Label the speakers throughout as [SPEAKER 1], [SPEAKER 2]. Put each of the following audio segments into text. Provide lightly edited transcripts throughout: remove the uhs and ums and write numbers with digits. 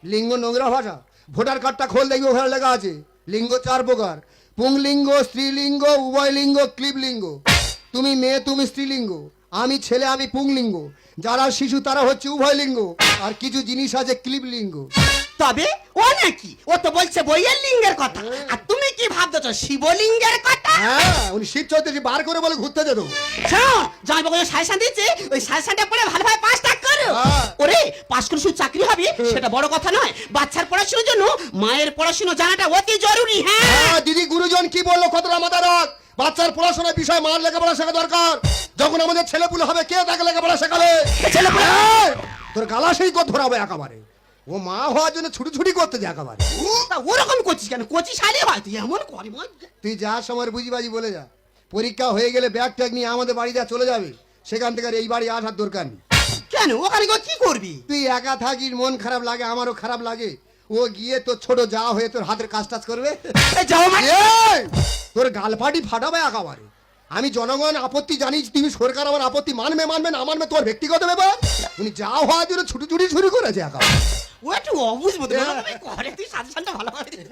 [SPEAKER 1] লিঙ্গ নোংরা ভাষা। ভোটার কার্ডটা খোল দেখবি, ওখানে লেখা আছে লিঙ্গ 4 প্রকার: পুংলিঙ্গ, স্ত্রীলিঙ্গ, উভয়লিঙ্গ, ক্লিবলিঙ্গ। তুমি মেয়ে, তুমি স্ত্রীলিঙ্গ, আমি ছেলে, আমি পুংলিঙ্গ। যারা শিশু তারা হচ্ছে উভয়লিঙ্গ, আর কিছু জিনিস আছে ক্লিবলিঙ্গ।
[SPEAKER 2] তবে ও নাকি, ও তো বলছে বইয়ের লিঙ্গের কথা, আর তুমি কি ভাবতেছ শিবলিঙ্গের কথা?
[SPEAKER 1] হ্যাঁ, উনি শিব চৌধুরী বার করে বলে ঘুরতে যেত।
[SPEAKER 2] শোনো, যাই বলে সাজেশন দিচ্ছে, ওই সাজেশনটা পড়ে ভালোভাবে পাসটা করো।
[SPEAKER 1] হ্যাঁ।
[SPEAKER 2] ওরে, পাস করে শুধু চাকরি হবে সেটা বড় কথা নয়, বাচ্চার পড়াশোনার জন্য মায়ের পড়াশোনা জানাটা অতি জরুরি। হ্যাঁ
[SPEAKER 1] হ্যাঁ, দিদি গুরুজন কি বললো কতটা মাথা রাখ। বাচ্চার পড়াশোনার বিষয় মার লেখাপড়া শেখা দরকার। যখন আমাদের ছেলেপুলে হবে, কে তাকে লেখাপড়া শেখাবে? এই, তোর গালা সেই কর ধরাবে একেবারে। ও মা হওয়ার জন্য ছুটি ছুটি করতে যায় একেবারে।
[SPEAKER 2] তা ওরকম করছিস কেন? কচি শালি হয় তুই, এমন করে
[SPEAKER 1] তুই যা সময় বুঝিবাজি বলে যা। পরীক্ষা হয়ে গেলে ব্যাগ ট্যাগ নিয়ে আমাদের বাড়ি যা চলে যাবে। সেখান থেকে আর এই বাড়ি আসার দরকার নেই।
[SPEAKER 2] কেন? ওখানে গিয়ে কি করবি?
[SPEAKER 1] তুই একা থাকিস, মন খারাপ লাগে, আমারও খারাপ লাগে। ও গিয়ে তোর ছোট যা হয়ে তোর হাতের কাজ টাজ করবে।
[SPEAKER 2] এই যাও মা।
[SPEAKER 1] এই, তোর গালপাটি ফাটাবে একেবারে। আমি জনগণ আপত্তি জানিস, তুমি সরকার আমার আপত্তি মানবে মানবে না মানবে তোর ব্যক্তিগত ব্যাপার। উনি যা হওয়ার জন্য ছুটি ছুটি শুরু করেছে একেবারে।
[SPEAKER 2] ও একটু অবুঝ মতো করে, তুই সাজেশনটা ভালো করে দে।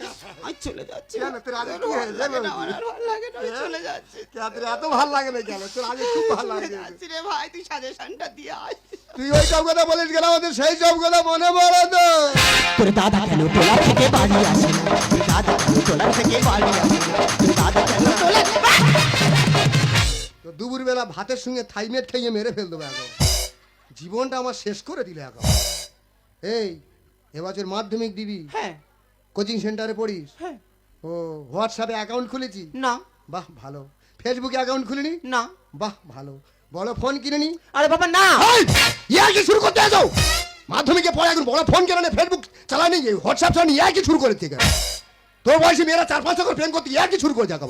[SPEAKER 2] আমি চলে যাচ্ছি।
[SPEAKER 1] কেন তোর আগে কি হয়েছে?
[SPEAKER 2] আমার আর ভালো লাগে না, আমি চলে যাচ্ছি।
[SPEAKER 1] তোর এত ভালো লাগে না কেন? তোর আগে খুব ভালো লাগে।
[SPEAKER 2] যাচ্ছি রে ভাই, তুই সাজেশনটা দিয়ে আয়।
[SPEAKER 1] তুই ওই সব কথা বলিস কেন? আমাদের সেই সব কথা মনে পড়ে তো।
[SPEAKER 2] তোর দাদা কেন টোলা থেকে বাড়ি আসে না? তোর দাদা কেন টোলা থেকে বাড়ি আসে না? তোর দাদা কেন টোলা
[SPEAKER 1] তো দুপুর বেলা ভাতের সঙ্গে থাইমেট খাইয়ে মেরে ফেল দেবো এখন। জীবনটা আমার শেষ করে দিলে এখন। এই, এবছর মাধ্যমিক দিবি?
[SPEAKER 2] হ্যাঁ
[SPEAKER 1] কোচিং সেন্টারে পড়িস?
[SPEAKER 2] হ্যাঁ।
[SPEAKER 1] ও, হোয়াটসঅ্যাপে অ্যাকাউন্ট খুলেছি?
[SPEAKER 2] না
[SPEAKER 1] বাহ ভালো। ফেসবুকে অ্যাকাউন্ট খুলিনি?
[SPEAKER 2] না।
[SPEAKER 1] বাহ ভালো। বড় ফোন কিনে নি?
[SPEAKER 2] আরে বাবা না।
[SPEAKER 1] ইয়া কি শুরু করতে আসো? মাধ্যমিকে পড়ে এখন বড় ফোন কেন? ফেসবুক চালানি, হোয়াটসঅ্যাপ চালানি, ইয়া কি শুরু করে থেকে? তোর বয়সে মেয়েরা 4-5 করে প্রেম করতে, ইয়া কি শুরু করে যাকা?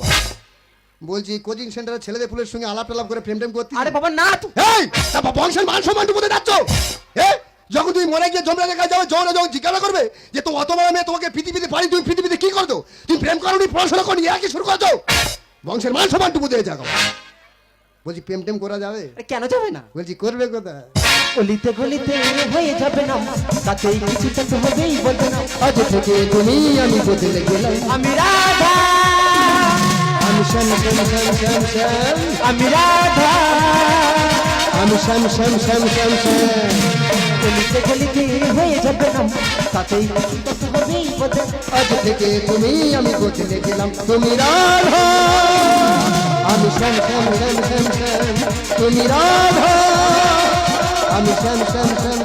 [SPEAKER 1] বলছি কোচিং সেন্টারে ছেলেদের ফুলের সঙ্গে আলাপ টালাপ করে প্রেম টেম করতে।
[SPEAKER 2] আরে বাবা না।
[SPEAKER 1] এই, তা বংশের মান সম্মান কোথায় যাচ্ছ? যখন তুমি মরে গিয়ে জমরা দেখা যাবে, যখন যখন জিজ্ঞাসা করবে যে তো অত বড় মেয়ে তোমাকে পৃথিবীতে পারি, তুমি পৃথিবীতে কি করছো? তুমি প্রেম করোনি, পড়াশোনা করনি, ইয়া কি শুরু করছো? বংশের মান সম্মান টুকু দিয়ে যাও। বলছি প্রেম টেম করা যাবে?
[SPEAKER 2] কেন যাবে না?
[SPEAKER 1] বলছি করবে কোথায়?
[SPEAKER 3] গলিতে গলিতে হয়ে যাবে না, তাতেই কিছু তো হবেই বলবে না।
[SPEAKER 1] আজ থেকে তুমি আমি বদলে গেলাম।
[SPEAKER 3] আমি রাধা,
[SPEAKER 1] আমি শ্যাম শ্যাম শ্যাম শ্যাম শ্যাম,
[SPEAKER 3] আমি রাধা।
[SPEAKER 1] আমি শ্যাম শ্যাম শ্যাম শ্যাম শ্যাম।
[SPEAKER 3] গলিতে গলিতে হয়ে যাবে না, তাতেই কিছু তো হবেই বলবে না।
[SPEAKER 1] আজ থেকে তুমি আমি বদলে গেলাম। তুমি রাধা, আমি শ্যাম শ্যাম শ্যাম শ্যাম শ্যাম। তুমি রাধা, আমি শ্যাম শ্যাম শ্যাম